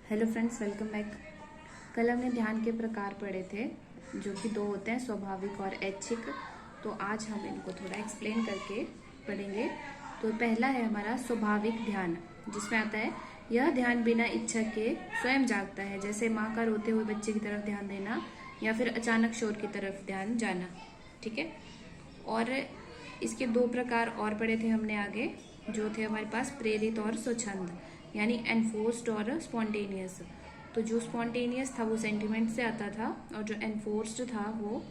Hello friends, welcome back. कल हमने ध्यान के प्रकार पढ़े थे जो कि दो होते हैं, स्वाभाविक और ऐच्छिक। तो आज हम इनको थोड़ा एक्सप्लेन करके पढ़ेंगे। तो पहला है हमारा स्वाभाविक ध्यान, जिसमें आता है यह ध्यान बिना इच्छा के स्वयं जागता है, जैसे माँ का रोते हुए बच्चे की तरफ ध्यान देना या फिर अचानक शोर की तरफ ध्यान जाना। ठीक है। और इसके दो प्रकार और पढ़े थे हमने आगे, जो थे हमारे पास प्रेरित और स्वच्छंद, यानी एनफोर्स्ड और स्पॉन्टेनियस। तो जो स्पॉन्टेनियस था वो सेंटिमेंट से आता था, और जो एनफोर्स्ड था वो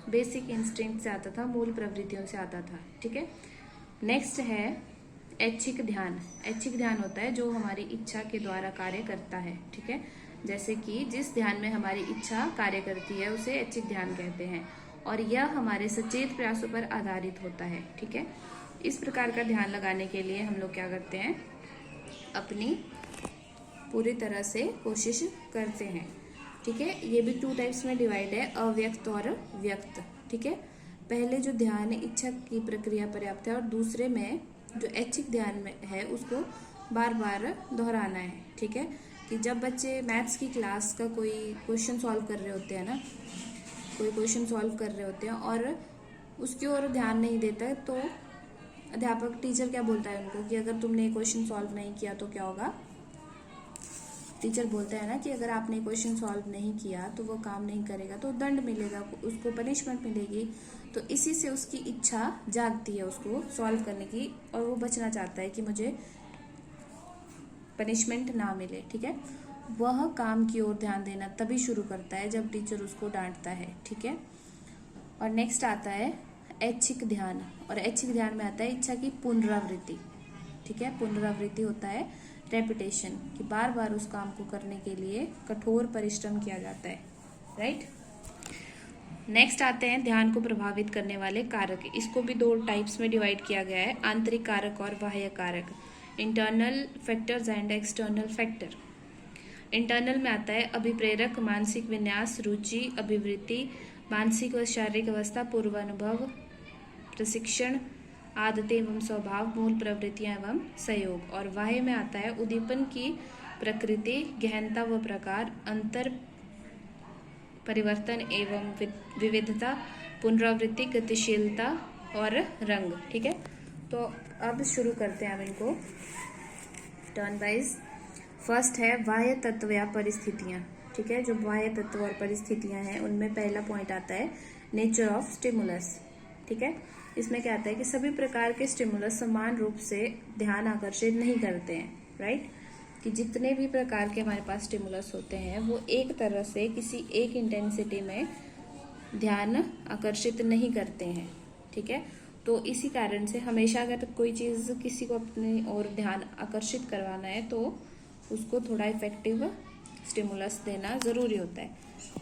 बेसिक इंस्टिंक्ट से आता था, मूल प्रवृत्तियों से आता था। ठीक है। नेक्स्ट है ऐच्छिक ध्यान। ऐच्छिक ध्यान होता है जो हमारी इच्छा के द्वारा कार्य करता है। ठीक है। जैसे कि जिस ध्यान में हमारी इच्छा कार्य करती है उसे ऐच्छिक ध्यान कहते हैं, और यह हमारे सचेत प्रयासों पर आधारित होता है। ठीक है। इस प्रकार का ध्यान लगाने के लिए हम लोग क्या करते हैं, अपनी पूरी तरह से कोशिश करते हैं। ठीक है। ये भी टू टाइप्स में डिवाइड है, अव्यक्त और व्यक्त। ठीक है। पहले जो ध्यान इच्छा की प्रक्रिया पर्याप्त है, और दूसरे में जो ऐच्छिक ध्यान में है उसको बार बार दोहराना है। ठीक है। कि जब बच्चे मैथ्स की क्लास का कोई क्वेश्चन सॉल्व कर रहे होते हैं ना, कोई क्वेश्चन सॉल्व कर रहे होते हैं और उसकी ओर ध्यान नहीं देता है, तो अध्यापक टीचर क्या बोलता है उनको कि अगर तुमने क्वेश्चन सॉल्व नहीं किया तो क्या होगा। टीचर बोलता है ना कि अगर आपने क्वेश्चन सॉल्व नहीं किया तो वो काम नहीं करेगा, तो दंड मिलेगा, उसको पनिशमेंट मिलेगी। तो इसी से उसकी इच्छा जागती है उसको सॉल्व करने की, और वो बचना चाहता है कि मुझे पनिशमेंट ना मिले। ठीक है। वह काम की ओर ध्यान देना तभी शुरू करता है जब टीचर उसको डांटता है। ठीक है। और नेक्स्ट आता है ऐच्छिक ध्यान, और ऐच्छिक ध्यान में आता है इच्छा की पुनरावृत्ति। ठीक है। पुनरावृत्ति होता है रेपिटेशन, कि बार बार उस काम को करने के लिए कठोर परिश्रम किया जाता है। राइट। नेक्स्ट आते हैं ध्यान को प्रभावित करने वाले कारक। इसको भी दो टाइप्स में डिवाइड किया गया है, आंतरिक कारक और बाह्य कारक, internal factors and external factor. Internal में आता है अभिप्रेरक, मानसिक विन्यास, रुचि, अभिवृत्ति, मानसिक व शारीरिक अवस्था, पूर्वानुभव, प्रशिक्षण, आदतें एवं स्वभाव, मूल प्रवृत्तियां एवं सहयोग। और बाह्य में आता है उद्दीपन की प्रकृति, गहनता व प्रकार, अंतर परिवर्तन एवं विविधता, पुनरावृत्ति, गतिशीलता और रंग। ठीक है। तो अब शुरू करते हैं हम इनको टर्न वाइज। फर्स्ट है बाह्य तत्व या परिस्थितियां। ठीक है। जो बाह्य तत्व और परिस्थितियां हैं उनमें पहला पॉइंट आता है नेचर ऑफ स्टिमुलस। ठीक है। इसमें क्या आता है कि सभी प्रकार के स्टिमुलस समान रूप से ध्यान आकर्षित नहीं करते हैं। राइट। कि जितने भी प्रकार के हमारे पास स्टिमुलस होते हैं वो एक तरह से किसी एक इंटेंसिटी में ध्यान आकर्षित नहीं करते हैं। ठीक है। तो इसी कारण से हमेशा अगर कोई चीज़ किसी को अपनी ओर ध्यान आकर्षित करवाना है तो उसको थोड़ा इफेक्टिव स्टिमुलस देना ज़रूरी होता है।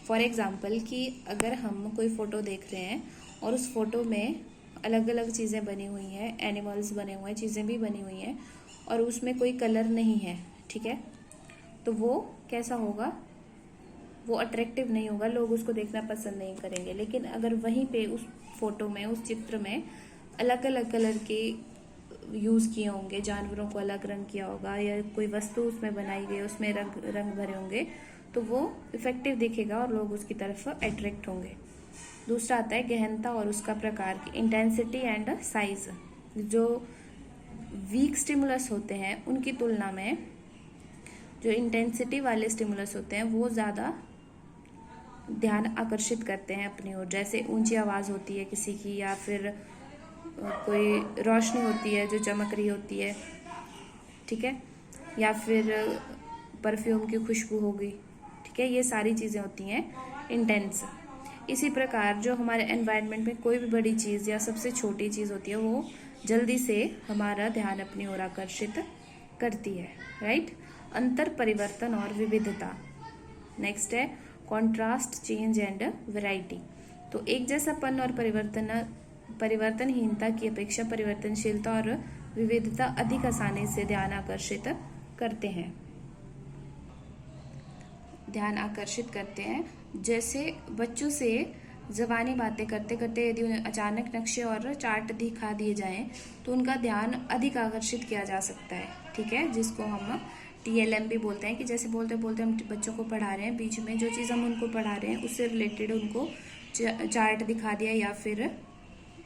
फॉर एग्जाम्पल कि अगर हम कोई फ़ोटो देख रहे हैं और उस फोटो में अलग अलग चीज़ें बनी हुई हैं, एनिमल्स बने हुए हैं, चीज़ें भी बनी हुई हैं, और उसमें कोई कलर नहीं है। ठीक है। तो वो कैसा होगा, वो अट्रैक्टिव नहीं होगा, लोग उसको देखना पसंद नहीं करेंगे। लेकिन अगर वहीं पे उस फोटो में, उस चित्र में अलग अलग कलर के यूज़ किए होंगे, जानवरों को अलग रंग किया होगा, या कोई वस्तु उसमें बनाई गई उसमें रंग भरे होंगे, तो वो इफेक्टिव दिखेगा और लोग उसकी तरफ अट्रैक्ट होंगे। दूसरा आता है गहनता और उसका प्रकार, की इंटेंसिटी एंड साइज। जो वीक स्टिमुलस होते हैं उनकी तुलना में जो इंटेंसिटी वाले स्टिमुलस होते हैं वो ज़्यादा ध्यान आकर्षित करते हैं अपनी ओर। जैसे ऊंची आवाज़ होती है किसी की, या फिर कोई रोशनी होती है जो चमक रही होती है। ठीक है। या फिर परफ्यूम की खुशबू होगी। ठीक है। ये सारी चीज़ें होती हैं इंटेंस। इसी प्रकार जो हमारे एनवायरनमेंट में कोई भी बड़ी चीज़ या सबसे छोटी चीज़ होती है वो जल्दी से हमारा ध्यान अपनी ओर आकर्षित करती है। राइट। अंतर परिवर्तन और विविधता। नेक्स्ट है कॉन्ट्रास्ट, चेंज एंड वैरायटी। तो एक जैसापन और परिवर्तनहीनता की अपेक्षा परिवर्तनशीलता और विविधता अधिक आसानी से ध्यान आकर्षित करते हैं। जैसे बच्चों से ज़बानी बातें करते करते यदि उन्हें अचानक नक्शे और चार्ट दिखा दिए जाएं तो उनका ध्यान अधिक आकर्षित किया जा सकता है। ठीक है। जिसको हम TLM भी बोलते हैं, कि जैसे बोलते बोलते हम बच्चों को पढ़ा रहे हैं, बीच में जो चीज़ हम उनको पढ़ा रहे हैं उससे रिलेटेड उनको चार्ट दिखा दिया या फिर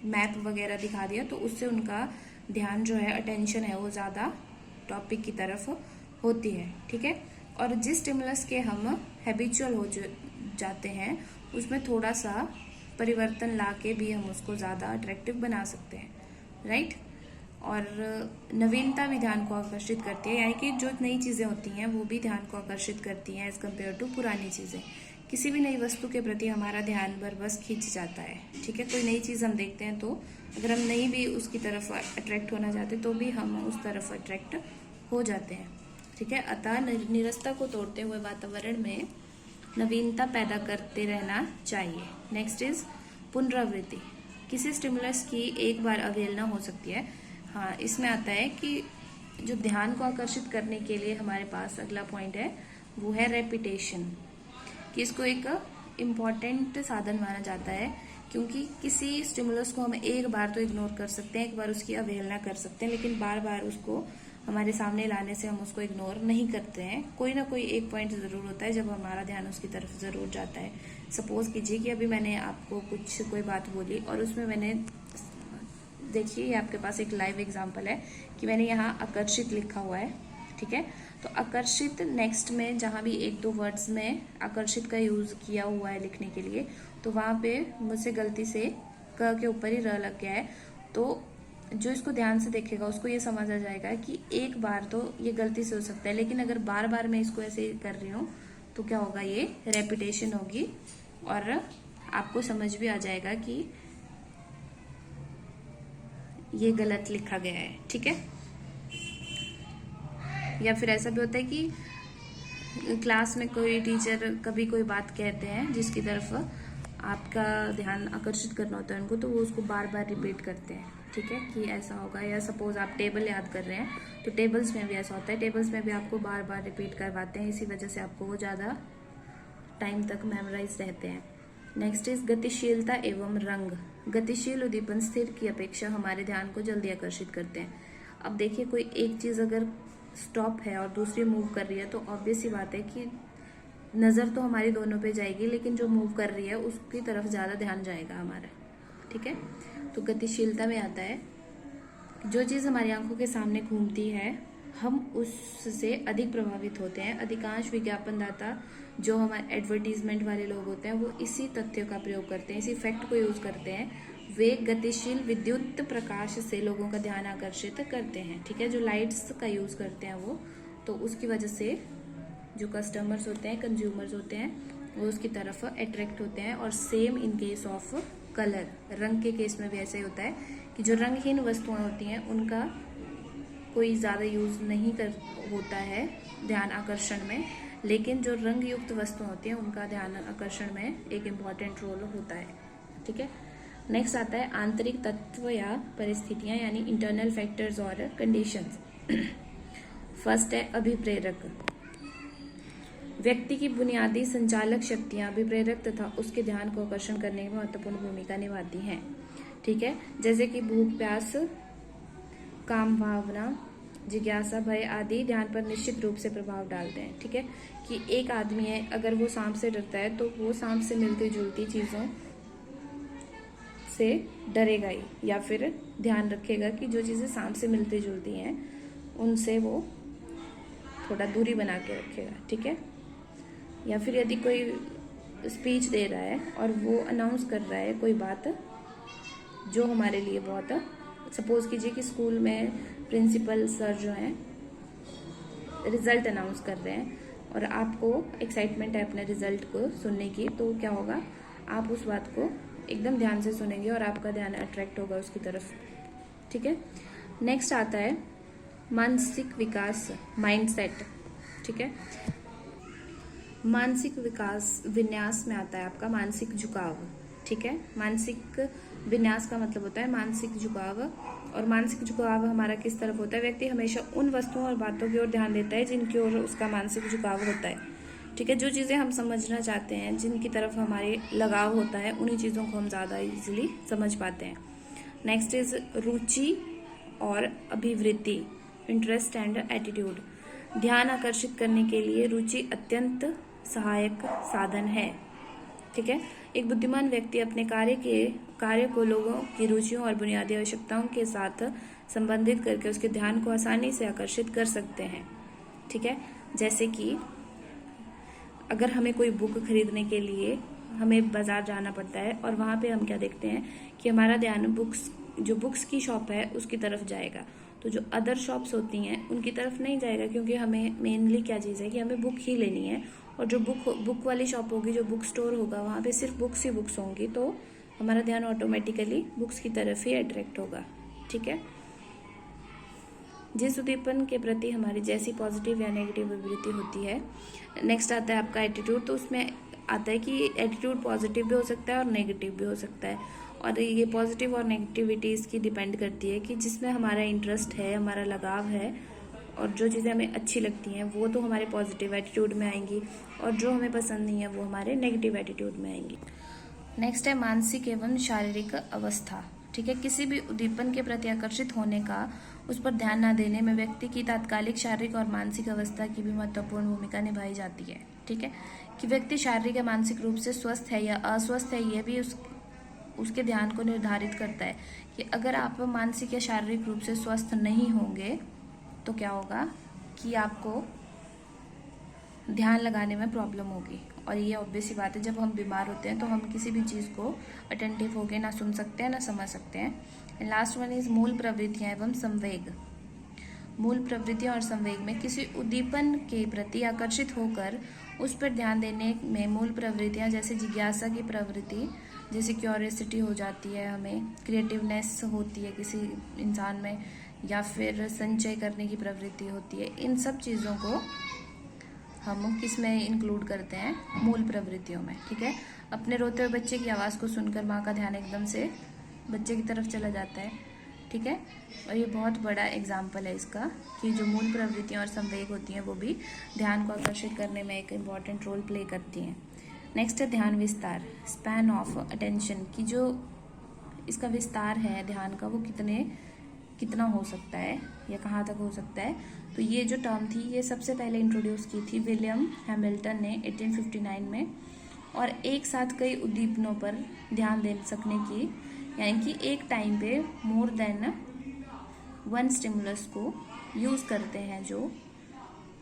मैप वगैरह दिखा दिया, तो उससे उनका ध्यान जो है, अटेंशन है, वो ज़्यादा टॉपिक की तरफ होती है। ठीक है। और जिस स्टिमुलस के हम हैबिचुअल हो जाते हैं उसमें थोड़ा सा परिवर्तन ला के भी हम उसको ज़्यादा अट्रैक्टिव बना सकते हैं, राइट। और नवीनता भी ध्यान को आकर्षित करती है, यानी कि जो नई चीज़ें होती हैं वो भी ध्यान को आकर्षित करती हैं एज़ कम्पेयर टू पुरानी चीज़ें। किसी भी नई वस्तु के प्रति हमारा ध्यान बस खींच जाता है। ठीक है। कोई नई चीज़ हम देखते हैं तो अगर हम नहीं भी उसकी तरफ अट्रैक्ट होना चाहते तो भी हम उस तरफ अट्रैक्ट हो जाते हैं। ठीक है। अतः निरस्ता को तोड़ते हुए वातावरण में नवीनता पैदा करते रहना चाहिए। नेक्स्ट इज पुनरावृत्ति। किसी स्टिमुलस की एक बार अवहेलना हो सकती है। हाँ, इसमें आता है कि जो ध्यान को आकर्षित करने के लिए हमारे पास अगला पॉइंट है वो है रेपिटेशन, कि इसको एक इम्पॉर्टेंट साधन माना जाता है, क्योंकि किसी स्टिमुलस को हम एक बार तो इग्नोर कर सकते हैं, एक बार उसकी अवहेलना कर सकते हैं, लेकिन बार बार उसको हमारे सामने लाने से हम उसको इग्नोर नहीं करते हैं। कोई ना कोई एक पॉइंट ज़रूर होता है जब हमारा ध्यान उसकी तरफ ज़रूर जाता है। सपोज कीजिए कि अभी मैंने आपको कोई बात बोली और उसमें मैंने, देखिए ये आपके पास एक लाइव एग्जांपल है कि मैंने यहाँ आकर्षित लिखा हुआ है। ठीक है। तो आकर्षित नेक्स्ट में जहाँ भी एक दो वर्ड्स में आकर्षित का यूज़ किया हुआ है लिखने के लिए, तो वहाँ पे मुझसे गलती से क के ऊपर ही र लग गया है। तो जो इसको ध्यान से देखेगा उसको ये समझ आ जाएगा कि एक बार तो ये गलती से हो सकता है, लेकिन अगर बार बार मैं इसको ऐसे कर रही हूँ तो क्या होगा, ये रेपिटेशन होगी और आपको समझ भी आ जाएगा कि ये गलत लिखा गया है। ठीक है। या फिर ऐसा भी होता है कि क्लास में कोई टीचर कभी कोई बात कहते हैं जिसकी तरफ आपका ध्यान आकर्षित करना होता है उनको, तो वो उसको बार बार रिपीट करते हैं। ठीक है, कि ऐसा होगा। या सपोज आप टेबल याद कर रहे हैं तो टेबल्स में भी ऐसा होता है, टेबल्स में भी आपको बार बार रिपीट करवाते हैं, इसी वजह से आपको वो ज़्यादा टाइम तक मेमोराइज रहते हैं। नेक्स्ट इज गतिशीलता एवं रंग। गतिशील उद्दीपन स्थिर की अपेक्षा हमारे ध्यान को जल्दी आकर्षित करते हैं। अब देखिए, कोई एक चीज़ अगर स्टॉप है और दूसरी मूव कर रही है तो ऑब्वियस सी बात है कि नज़र तो हमारी दोनों पे जाएगी, लेकिन जो मूव कर रही है उसकी तरफ ज़्यादा ध्यान जाएगा हमारा। ठीक है। तो गतिशीलता में आता है जो चीज़ हमारी आंखों के सामने घूमती है हम उससे अधिक प्रभावित होते हैं। अधिकांश विज्ञापनदाता जो हमारे एडवर्टीजमेंट वाले लोग होते हैं वो इसी तथ्य का प्रयोग करते हैं, इसी फैक्ट को यूज़ करते हैं। वे गतिशील विद्युत प्रकाश से लोगों का ध्यान आकर्षित करते हैं। ठीक है। जो लाइट्स का यूज़ करते हैं वो, तो उसकी वजह से जो कस्टमर्स होते हैं, कंज्यूमर्स होते हैं, वो उसकी तरफ अट्रैक्ट होते हैं। और same in case of colour, रंग के केस में भी ऐसा ही होता है कि जो रंगहीन वस्तुएं होती हैं उनका कोई ज़्यादा यूज़ नहीं होता है ध्यान आकर्षण में, लेकिन जो रंग युक्त वस्तुएं होती हैं उनका ध्यान आकर्षण में एक इम्पॉर्टेंट रोल होता है। ठीक है। नेक्स्ट आता है आंतरिक तत्व या परिस्थितियां, यानी इंटरनल फैक्टर्स और कंडीशंस। फर्स्ट है अभिप्रेरक। व्यक्ति की बुनियादी संचालक शक्तियां अभिप्रेरक तथा उसके ध्यान को आकर्षण करने में महत्वपूर्ण भूमिका निभाती हैं। ठीक है। जैसे कि भूख, प्यास, काम भावना, जिज्ञासा, भय आदि ध्यान पर निश्चित रूप से प्रभाव डालते हैं। ठीक है। कि एक आदमी है, अगर वो सांप से डरता है तो वो सांप से मिलती जुलती चीज़ों से डरेगा ही, या फिर ध्यान रखेगा कि जो चीज़ें सांप से मिलती जुलती हैं उनसे वो थोड़ा दूरी बना के रखेगा। ठीक है। या फिर यदि कोई स्पीच दे रहा है और वो अनाउंस कर रहा है कोई बात जो हमारे लिए बहुत, सपोज कीजिए कि स्कूल में प्रिंसिपल सर जो हैं रिजल्ट अनाउंस कर रहे हैं और आपको एक्साइटमेंट है अपने रिजल्ट को सुनने की, तो क्या होगा, आप उस बात को एकदम ध्यान से सुनेंगे और आपका ध्यान अट्रैक्ट होगा उसकी तरफ। ठीक है। नेक्स्ट आता है मानसिक विकास, माइंडसेट। ठीक है। मानसिक विकास विन्यास में आता है आपका मानसिक झुकाव। ठीक है। मानसिक विन्यास का मतलब होता है मानसिक झुकाव, और मानसिक झुकाव हमारा किस तरफ होता है, व्यक्ति हमेशा उन वस्तुओं और बातों की ओर ध्यान देता है जिनकी ओर उसका मानसिक झुकाव होता है। ठीक है। जो चीज़ें हम समझना चाहते हैं, जिनकी तरफ हमारे लगाव होता है, उन्हीं चीज़ों को हम ज़्यादा इजीली समझ पाते हैं। नेक्स्ट इज रुचि और अभिवृत्ति, इंटरेस्ट एंड एटीट्यूड। ध्यान आकर्षित करने के लिए रुचि अत्यंत सहायक साधन है। ठीक है, एक बुद्धिमान व्यक्ति अपने कार्य को लोगों की रुचियों और बुनियादी आवश्यकताओं के साथ संबंधित करके उसके ध्यान को आसानी से आकर्षित कर सकते हैं। ठीक है, जैसे कि अगर हमें कोई बुक खरीदने के लिए हमें बाजार जाना पड़ता है और वहाँ पे हम क्या देखते हैं कि हमारा ध्यान बुक्स की शॉप है उसकी तरफ जाएगा, तो जो अदर शॉप्स होती हैं उनकी तरफ नहीं जाएगा, क्योंकि हमें मेनली क्या चीज़ है कि हमें बुक ही लेनी है। और जो बुक वाली शॉप होगी, जो बुक स्टोर होगा, वहाँ पे सिर्फ बुक्स ही बुक्स होंगी, तो हमारा ध्यान ऑटोमेटिकली बुक्स की तरफ ही अट्रैक्ट होगा। ठीक है, जिस उद्दीपन के प्रति हमारी जैसी पॉजिटिव या नेगेटिव विवृत्ति होती है। नेक्स्ट आता है आपका एटीट्यूड। तो उसमें आता है कि एटीट्यूड पॉजिटिव भी हो सकता है और नेगेटिव भी हो सकता है, और ये पॉजिटिव और नेगेटिविटी इसकी डिपेंड करती है कि जिसमें हमारा इंटरेस्ट है, हमारा लगाव है, और जो चीज़ें हमें अच्छी लगती हैं वो तो हमारे पॉजिटिव एटीट्यूड में आएंगी, और जो हमें पसंद नहीं है वो हमारे नेगेटिव एटीट्यूड में आएंगी। नेक्स्ट है मानसिक एवं शारीरिक अवस्था। ठीक है, किसी भी उद्दीपन के प्रति आकर्षित होने का उस पर ध्यान न देने में व्यक्ति की तात्कालिक शारीरिक और मानसिक अवस्था की भी महत्वपूर्ण भूमिका निभाई जाती है। ठीक है, कि व्यक्ति शारीरिक या मानसिक रूप से स्वस्थ है या अस्वस्थ है, यह भी उसके ध्यान को निर्धारित करता है। कि अगर आप मानसिक या शारीरिक रूप से स्वस्थ नहीं होंगे तो क्या होगा कि आपको ध्यान लगाने में प्रॉब्लम होगी, और ये ऑब्वियस ही बात है। जब हम बीमार होते हैं तो हम किसी भी चीज़ को अटेंटिव होके ना सुन सकते हैं ना समझ सकते हैं। लास्ट वन इज मूल प्रवृत्तियां एवं संवेग। मूल प्रवृत्तियां और संवेग में किसी उद्दीपन के प्रति आकर्षित होकर उस पर ध्यान देने में मूल प्रवृत्तियां जैसे जिज्ञासा की प्रवृत्ति, जैसे क्यूरियोसिटी हो जाती है, हमें क्रिएटिवनेस होती है किसी इंसान में, या फिर संचय करने की प्रवृत्ति होती है। इन सब चीज़ों को हम किस में इंक्लूड करते हैं? मूल प्रवृत्तियों में। ठीक है, अपने रोते हुए बच्चे की आवाज़ को सुनकर माँ का ध्यान एकदम से बच्चे की तरफ चला जाता है। ठीक है, और ये बहुत बड़ा एग्जाम्पल है इसका कि जो मूल प्रवृत्तियाँ और संवेग होती हैं वो भी ध्यान को आकर्षित करने में एक इम्पॉर्टेंट रोल प्ले करती हैं। नेक्स्ट है ध्यान विस्तार, स्पैन ऑफ अटेंशन, की जो इसका विस्तार है ध्यान का वो कितना हो सकता है या कहाँ तक हो सकता है। तो ये जो टर्म थी ये सबसे पहले इंट्रोड्यूस की थी विलियम हैमिल्टन ने 1859 में, और एक साथ कई उद्दीपनों पर ध्यान दे सकने की, यानी कि एक टाइम पे मोर देन वन स्टिमुलस को यूज़ करते हैं जो,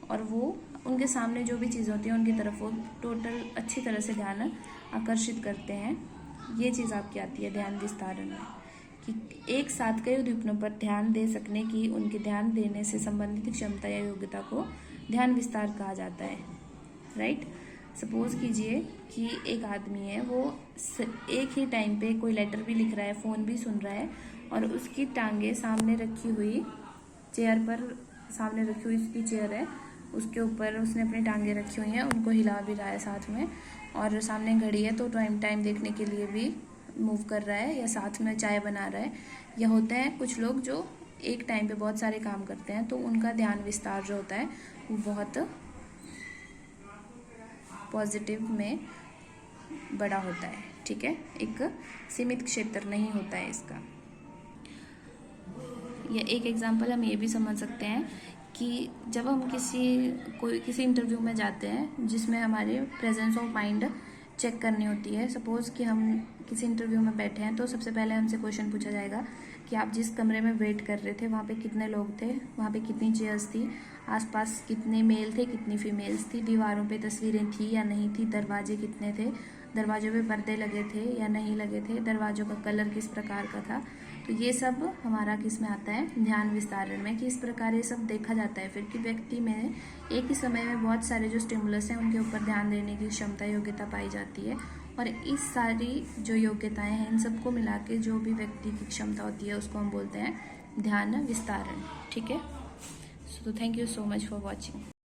और वो उनके सामने जो भी चीज़ होती है उनकी तरफ वो टोटल अच्छी तरह से ध्यान आकर्षित करते हैं। ये चीज़ आपकी आती है ध्यान विस्तारण में, कि एक साथ कई उद्दीपनों पर ध्यान दे सकने की उनके ध्यान देने से संबंधित क्षमता या योग्यता को ध्यान विस्तार कहा जाता है। राइट, सपोज कीजिए कि एक आदमी है, वो एक ही टाइम पे कोई लेटर भी लिख रहा है, फ़ोन भी सुन रहा है, और उसकी टांगे सामने रखी हुई चेयर पर, सामने रखी हुई उसकी चेयर है, उसके ऊपर उसने अपनी टांगे रखी हुई हैं, उनको हिला भी रहा है साथ में, और सामने घड़ी है तो टाइम देखने के लिए भी मूव कर रहा है, या साथ में चाय बना रहा है। या होते हैं कुछ लोग जो एक टाइम पे बहुत सारे काम करते हैं, तो उनका ध्यान विस्तार जो होता है वो बहुत पॉजिटिव में बड़ा होता है। ठीक है, एक सीमित क्षेत्र नहीं होता है इसका। या एक एग्जांपल हम ये भी समझ सकते हैं कि जब हम किसी इंटरव्यू में जाते हैं जिसमें हमारे प्रेजेंस ऑफ माइंड चेक करनी होती है। सपोज़ कि हम किसी इंटरव्यू में बैठे हैं, तो सबसे पहले हमसे क्वेश्चन पूछा जाएगा कि आप जिस कमरे में वेट कर रहे थे वहाँ पे कितने लोग थे, वहाँ पे कितनी चेयर्स थी, आसपास कितने मेल थे, कितनी फीमेल्स थी, दीवारों पे तस्वीरें थी या नहीं थी, दरवाजे कितने थे, दरवाजों पे पर्दे लगे थे या नहीं लगे थे, दरवाजों का कलर किस प्रकार का था। तो ये सब हमारा किस में आता है? ध्यान विस्तारण में, कि इस प्रकार ये सब देखा जाता है फिर कि व्यक्ति में एक ही समय में बहुत सारे जो स्टिमुलस हैं उनके ऊपर ध्यान देने की क्षमता, योग्यता पाई जाती है। और इस सारी जो योग्यताएं हैं इन सबको मिला के जो भी व्यक्ति की क्षमता होती है उसको हम बोलते हैं ध्यान विस्तारण। ठीक है, so thank you so much for watching.